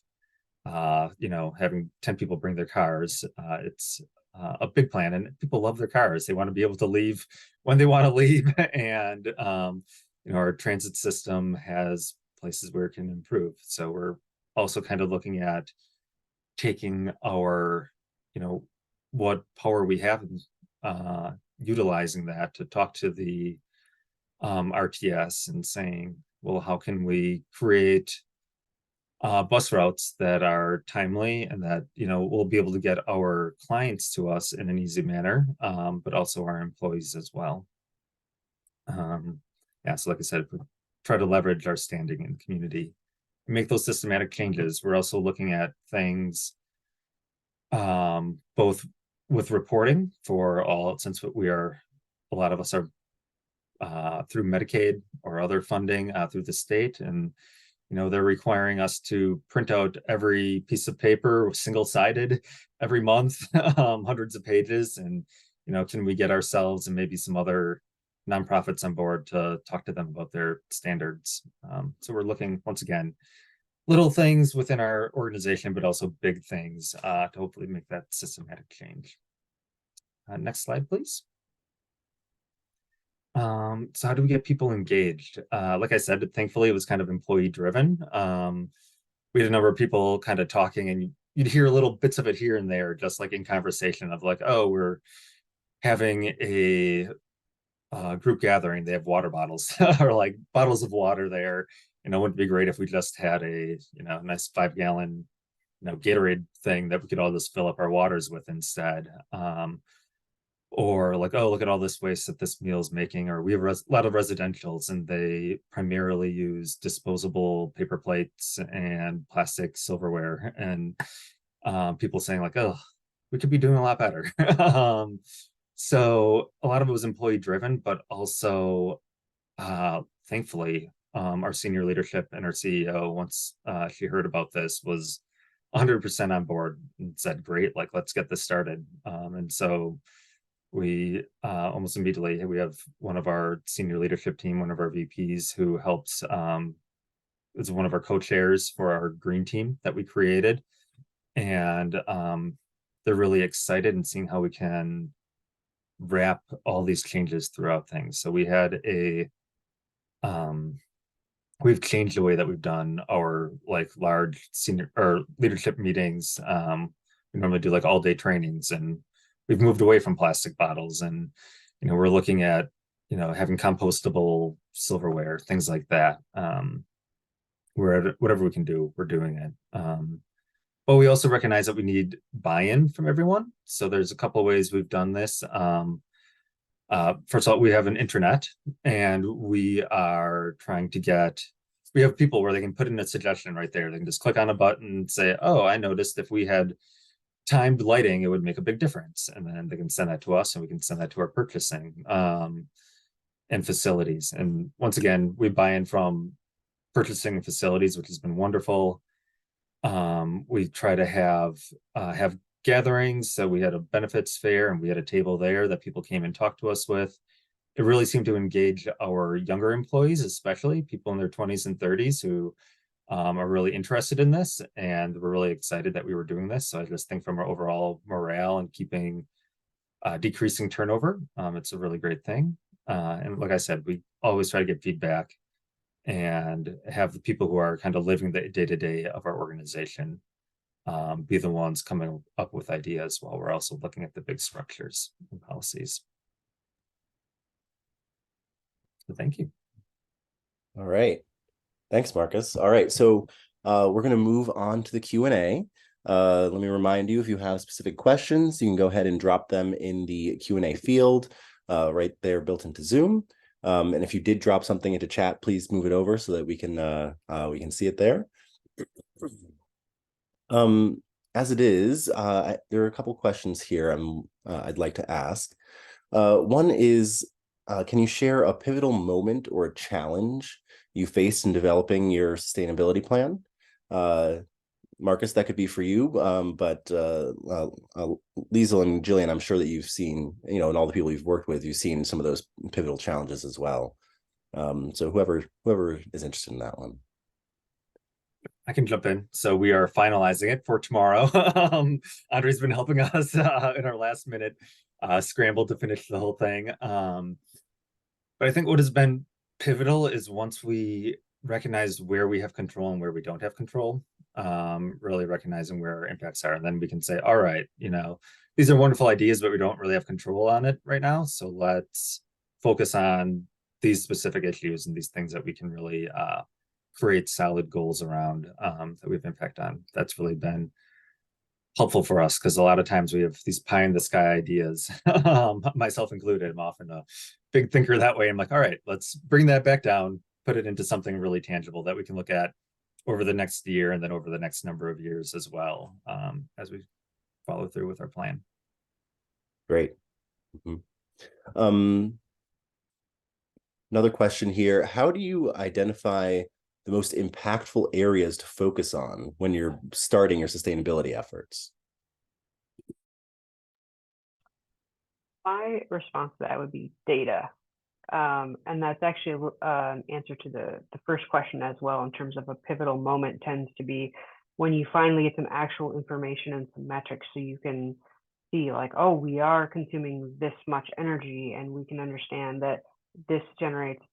having 10 people bring their cars, it's a big plan, and people love their cars. They want to be able to leave when they want to leave. And our transit system has places where it can improve. So we're also kind of looking at taking our what power we have, and utilizing that to talk to the RTS and saying, well, how can we create bus routes that are timely and that we'll be able to get our clients to us in an easy manner, but also our employees as well. So like I said, we try to leverage our standing in the community and make those systematic changes. We're also looking at things both with reporting for all, since a lot of us are through Medicaid or other funding through the state, and they're requiring us to print out every piece of paper single-sided every month, hundreds of pages. And can we get ourselves and maybe some other nonprofits on board to talk to them about their standards? So we're looking, once again, little things within our organization, but also big things to hopefully make that systematic change. Next slide, please. So how do we get people engaged? Like I said, thankfully it was kind of employee driven. We had a number of people kind of talking, and you'd hear little bits of it here and there, just like in conversation of like, oh, we're having a group gathering. They have water bottles or like bottles of water there. Wouldn't it be great if we just had a nice 5-gallon Gatorade thing that we could all just fill up our waters with instead. Or like, oh, look at all this waste that this meal is making. Or we have a lot of residentials, and they primarily use disposable paper plates and plastic silverware, and people saying like, oh, we could be doing a lot better. So a lot of it was employee driven, but also thankfully our senior leadership and our CEO, once she heard about this, was 100% on board and said, great, like, let's get this started. And so we almost immediately, we have one of our senior leadership team, one of our VPs, who helps is one of our co-chairs for our green team that we created. And they're really excited and seeing how we can wrap all these changes throughout things. So we had we've changed the way that we've done our like large senior or leadership meetings. We normally do like all day trainings, and we've moved away from plastic bottles, and we're looking at having compostable silverware, things like that. Whatever we can do, we're doing it. But we also recognize that we need buy-in from everyone. So there's a couple of ways we've done this. First of all, we have an intranet, and we are trying to we have people where they can put in a suggestion right there. They can just click on a button and say, oh, I noticed if we had timed lighting, it would make a big difference. And then they can send that to us, and we can send that to our purchasing and facilities. And once again, we buy in from purchasing and facilities, which has been wonderful. We try to have gatherings. So we had a benefits fair, and we had a table there that people came and talked to us with. It really seemed to engage our younger employees, especially people in their 20s and 30s who are really interested in this, and we're really excited that we were doing this. So I just think from our overall morale and keeping decreasing turnover, it's a really great thing. And like I said, we always try to get feedback and have the people who are kind of living the day-to-day of our organization be the ones coming up with ideas while we're also looking at the big structures and policies. So thank you. All right. Thanks, Marcus. All right. So we're going to move on to the Q&A. Let me remind you, if you have specific questions, you can go ahead and drop them in the Q&A field right there built into Zoom. And if you did drop something into chat, please move it over so that we can see it there. As it is, there are a couple questions here I'd like to ask. One is, can you share a pivotal moment or a challenge you faced in developing your sustainability plan? Marcus, that could be for you, but Liesel and Gillian, I'm sure that you've seen, and all the people you've worked with, you've seen some of those pivotal challenges as well. So whoever is interested in that one. I can jump in. So we are finalizing it for tomorrow. Andre's been helping us in our last minute scramble to finish the whole thing. But I think what has been pivotal is once we recognize where we have control and where we don't have control, really recognizing where our impacts are. And then we can say, all right, these are wonderful ideas, but we don't really have control on it right now. So let's focus on these specific issues and these things that we can really create solid goals around that we have impact on. That's really been helpful for us, because a lot of times we have these pie in the sky ideas, myself included. I'm often a big thinker that way. I'm like, all right, let's bring that back down, put it into something really tangible that we can look at over the next year and then over the next number of years as well, as we follow through with our plan. Great. Mm-hmm. Another question here. How do you identify the most impactful areas to focus on when you're starting your sustainability efforts? My response to that would be data. And that's actually an answer to the first question as well, in terms of a pivotal moment tends to be when you finally get some actual information and some metrics, so you can see like, oh, we are consuming this much energy, and we can understand that this generates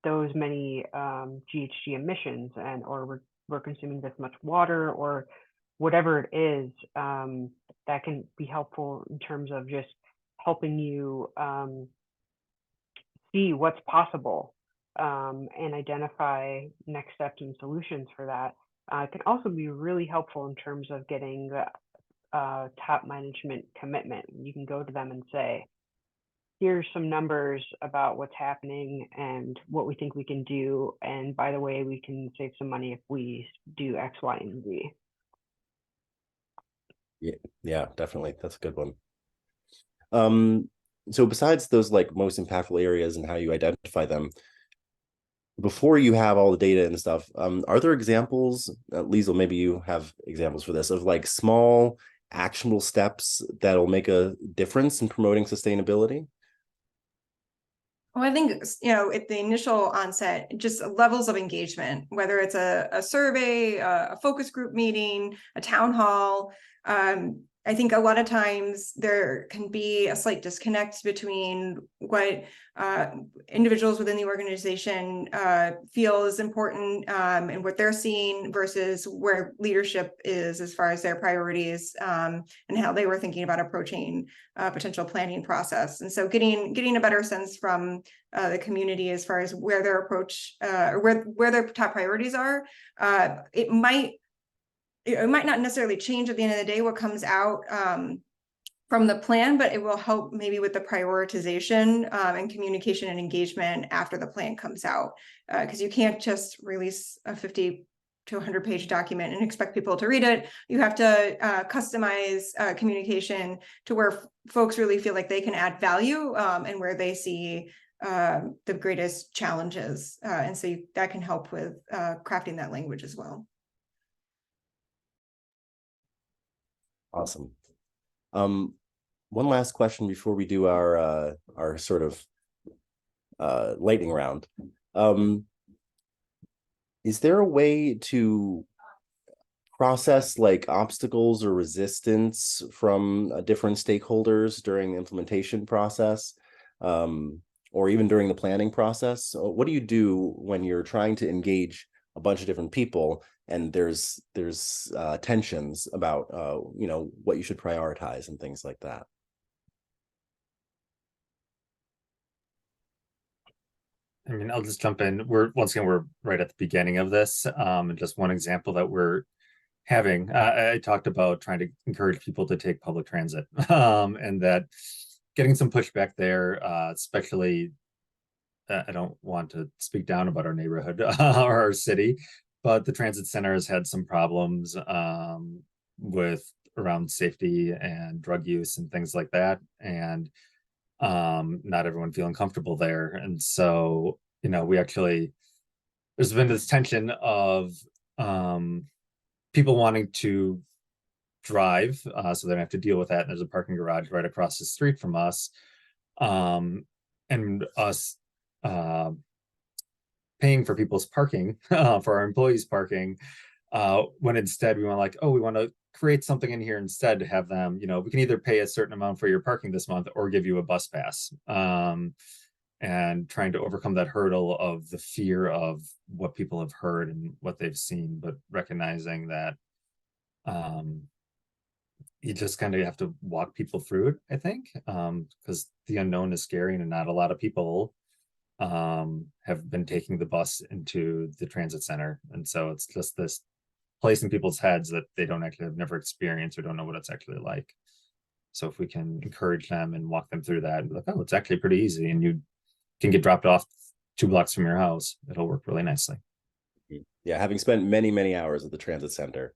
those many GHG emissions, or we're consuming this much water, or whatever it is. That can be helpful in terms of just helping you see what's possible and identify next steps and solutions for that. It can also be really helpful in terms of getting top management commitment. You can go to them and say, here's some numbers about what's happening and what we think we can do. And by the way, we can save some money if we do X, Y, and Z. Yeah, definitely. That's a good one. So besides those like most impactful areas and how you identify them, before you have all the data and stuff, are there examples, Liesel, maybe you have examples for this, of like small actionable steps that'll make a difference in promoting sustainability? Well, I think, at the initial onset, just levels of engagement, whether it's a survey, a focus group meeting, a town hall. I think a lot of times there can be a slight disconnect between what individuals within the organization feel is important and what they're seeing versus where leadership is as far as their priorities and how they were thinking about approaching potential planning process. And so getting a better sense from the community as far as where their approach or where their top priorities are, it might not necessarily change at the end of the day what comes out from the plan, but it will help maybe with the prioritization and communication and engagement after the plan comes out. Because you can't just release a 50 to 100-page document and expect people to read it. You have to customize communication to where folks really feel like they can add value and where they see the greatest challenges. And so that can help with crafting that language as well. Awesome. One last question before we do our sort of lightning round. Is there a way to process like obstacles or resistance from different stakeholders during the implementation process, or even during the planning process? What do you do when you're trying to engage a bunch of different people and there's tensions about what you should prioritize and things like that? I mean, I'll just jump in. We're right at the beginning of this. And just one example that we're having, I talked about trying to encourage people to take public transit, and that getting some pushback there, especially, I don't want to speak down about our neighborhood or our city, but the transit center has had some problems with around safety and drug use and things like that. And not everyone feeling comfortable there. And so, there's been this tension of people wanting to drive, so they don't have to deal with that. And there's a parking garage right across the street from us. And us paying for people's parking, for our employees' parking, when instead we want we want to create something in here instead to have them, we can either pay a certain amount for your parking this month or give you a bus pass. And trying to overcome that hurdle of the fear of what people have heard and what they've seen, but recognizing that you just kind of have to walk people through it, I think, because the unknown is scary and not a lot of people have been taking the bus into the transit center. And so it's just this place in people's heads that they don't actually have never experienced or don't know what it's actually like. So if we can encourage them and walk them through that and be like, oh, it's actually pretty easy and you can get dropped off 2 blocks from your house, it'll work really nicely. Yeah, having spent many hours at the transit center,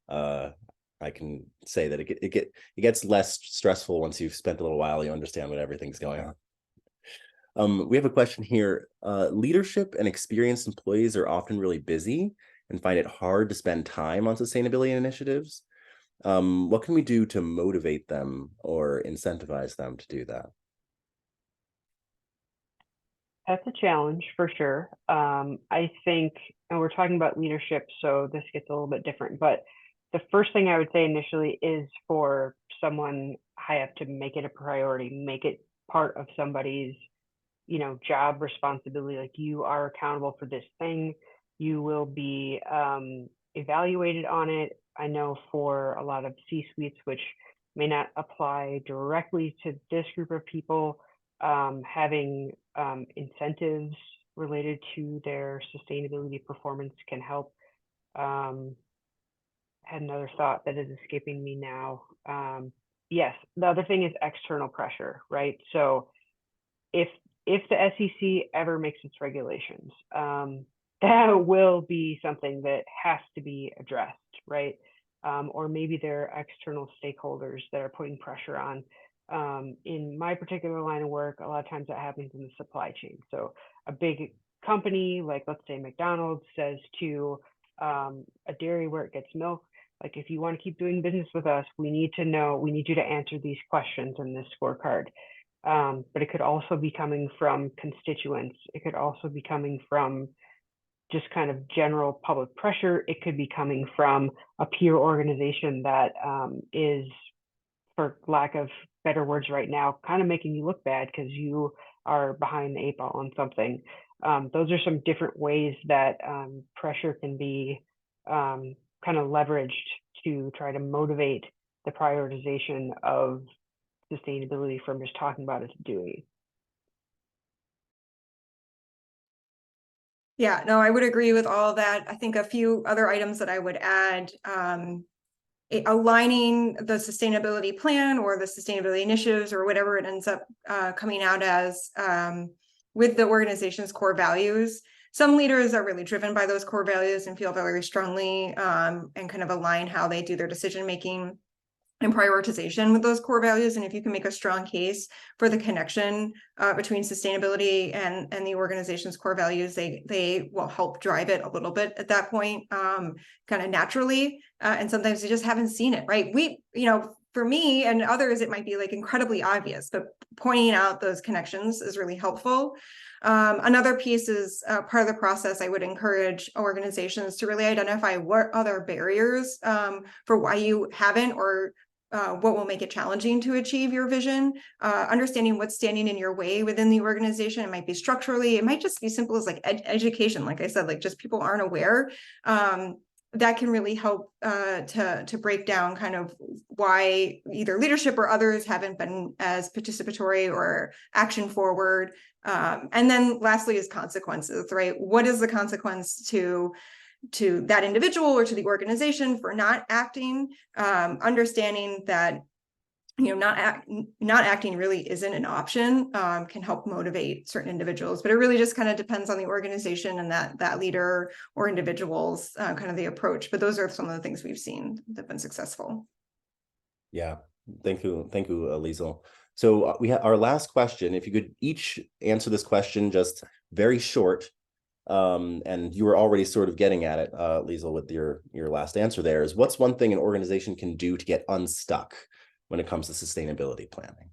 I can say that it gets less stressful once you've spent a little while. You understand what everything's going on. We have a question here. Leadership and experienced employees are often really busy and find it hard to spend time on sustainability initiatives. What can we do to motivate them or incentivize them to do that? That's a challenge for sure. I think, and we're talking about leadership, so this gets a little bit different, but the first thing I would say initially is for someone high up to make it a priority, make it part of somebody's, job responsibility. Like, you are accountable for this thing. You will be evaluated on it. I know for a lot of C-suites, which may not apply directly to this group of people, having incentives related to their sustainability performance can help. Had another thought that is escaping me now. Yes, the other thing is external pressure, right? So if the SEC ever makes its regulations, that will be something that has to be addressed, right? Or maybe there are external stakeholders that are putting pressure on. In my particular line of work, a lot of times that happens in the supply chain. So a big company, like let's say McDonald's, says to a dairy where it gets milk, like, if you want to keep doing business with us, we need you to answer these questions in this scorecard. but it could also be coming from constituents. It could also be coming from just kind of general public pressure. It could be coming from a peer organization that is, for lack of better words right now, kind of making you look bad because you are behind the 8 ball on something. Those are some different ways that pressure can be kind of leveraged to try to motivate the prioritization of sustainability from just talking about it to doing. Yeah, no, I would agree with all of that. I think a few other items that I would add, aligning the sustainability plan or the sustainability initiatives or whatever it ends up coming out as with the organization's core values. Some leaders are really driven by those core values and feel very strongly and kind of align how they do their decision making and prioritization with those core values. And if you can make a strong case for the connection between sustainability and the organization's core values, they will help drive it a little bit at that point, kind of naturally. And sometimes you just haven't seen it, right? For me and others, it might be like incredibly obvious, but pointing out those connections is really helpful. Another piece is part of the process. I would encourage organizations to really identify what other barriers for why you haven't, or what will make it challenging to achieve your vision, understanding what's standing in your way within the organization. It might be structurally, it might just be simple as like education. Like I said, like just people aren't aware. That can really help to break down kind of why either leadership or others haven't been as participatory or action forward. And then lastly is consequences, right? What is the consequence to that individual or to the organization for not acting? Understanding that not acting really isn't an option can help motivate certain individuals, but it really just kind of depends on the organization and that leader or individuals kind of the approach. But those are some of the things we've seen that have been successful. Yeah, thank you, Liesel. So we have our last question. If you could each answer this question just very short, and you were already sort of getting at it, Liesel, with your last answer there, is what's one thing an organization can do to get unstuck when it comes to sustainability planning?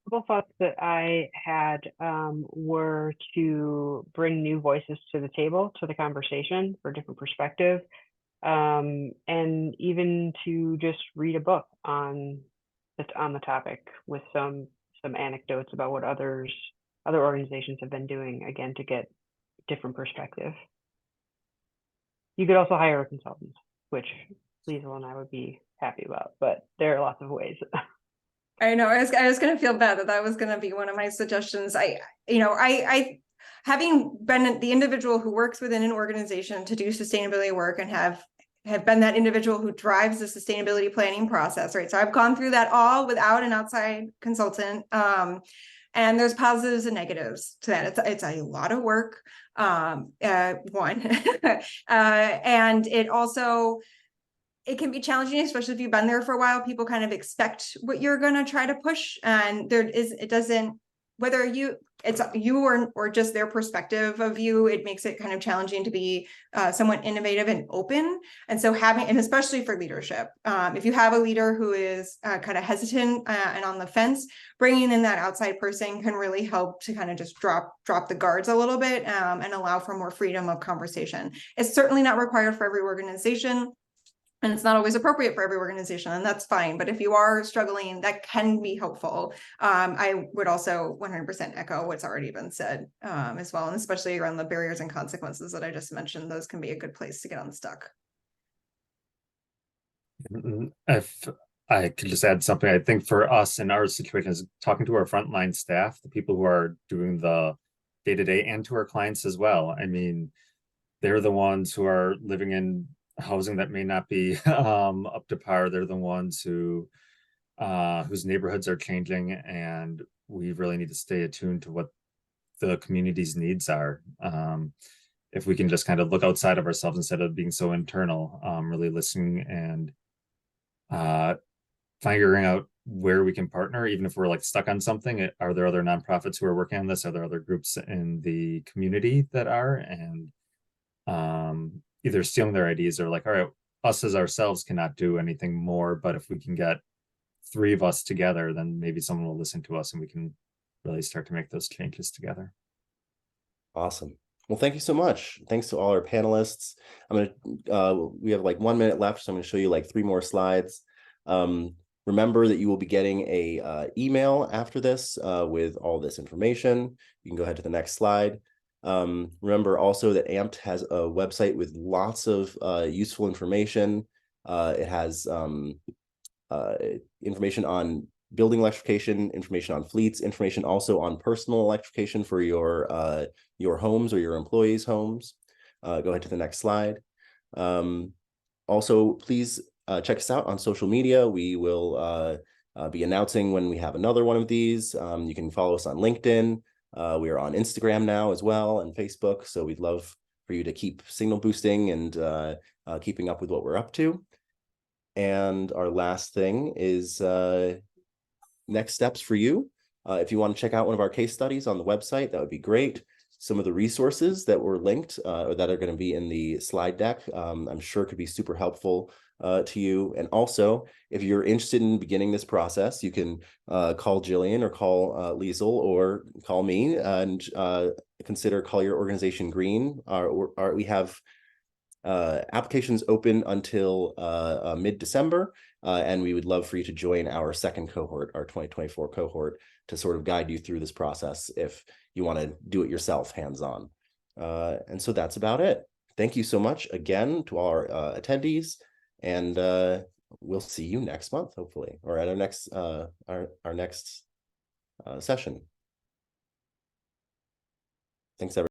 A couple thoughts that I had were to bring new voices to the table, to the conversation for different perspective, and even to just read a book on the topic with some anecdotes about what other organizations have been doing, again, to get different perspective. You could also hire a consultant, which Liesel and I would be happy about, but there are lots of ways. I know. I was going to feel bad that was going to be one of my suggestions. I having been the individual who works within an organization to do sustainability work and have been that individual who drives the sustainability planning process, right? So I've gone through that all without an outside consultant. And there's positives and negatives to that. It's a lot of work, one. And it can be challenging, especially if you've been there for a while. People kind of expect what you're going to try to push. And whether it's you or just their perspective of you, it makes it kind of challenging to be somewhat innovative and open. And so and especially for leadership, if you have a leader who is kind of hesitant and on the fence, bringing in that outside person can really help to kind of just drop the guards a little bit and allow for more freedom of conversation. It's certainly not required for every organization. And it's not always appropriate for every organization, and that's fine. But if you are struggling, that can be helpful. I would also 100% echo what's already been said as well. And especially around the barriers and consequences that I just mentioned, those can be a good place to get unstuck. If I could just add something, I think for us in our situation is talking to our frontline staff, the people who are doing the day-to-day, and to our clients as well. I mean, they're the ones who are living in housing that may not be up to par. They're the ones whose neighborhoods are changing, and we really need to stay attuned to what the community's needs are. If we can just kind of look outside of ourselves instead of being so internal, really listening and figuring out where we can partner, even if we're like stuck on something. Are there other nonprofits who are working on this? Are there other groups in the community that are? And either stealing their ideas or like, all right, us as ourselves cannot do anything more, but if we can get 3 of us together, then maybe someone will listen to us and we can really start to make those changes together. Awesome. Well, thank you so much. Thanks to all our panelists. We have like 1 minute left, so I'm gonna show you like 3 more slides. Remember that you will be getting a email after this with all this information. You can go ahead to the next slide. Remember also that AMPED has a website with lots of useful information. It has information on building electrification, information on fleets, information also on personal electrification for your homes or your employees' homes. Go ahead to the next slide. Also, please check us out on social media. We will be announcing when we have another one of these. You can follow us on LinkedIn. We are on Instagram now as well and Facebook. So we'd love for you to keep signal boosting and keeping up with what we're up to. And our last thing is next steps for you. If you want to check out one of our case studies on the website, that would be great. Some of the resources that were linked or that are going to be in the slide deck, I'm sure could be super helpful to you. And also, if you're interested in beginning this process, you can call Gillian or call Liesel or call me and consider Call Your Organization Green. We have applications open until mid-December, and we would love for you to join our second cohort, our 2024 cohort, to sort of guide you through this process if you want to do it yourself hands-on. And so that's about it. Thank you so much again to all our attendees, and we'll see you next month, hopefully, or at our next session. Thanks, everyone.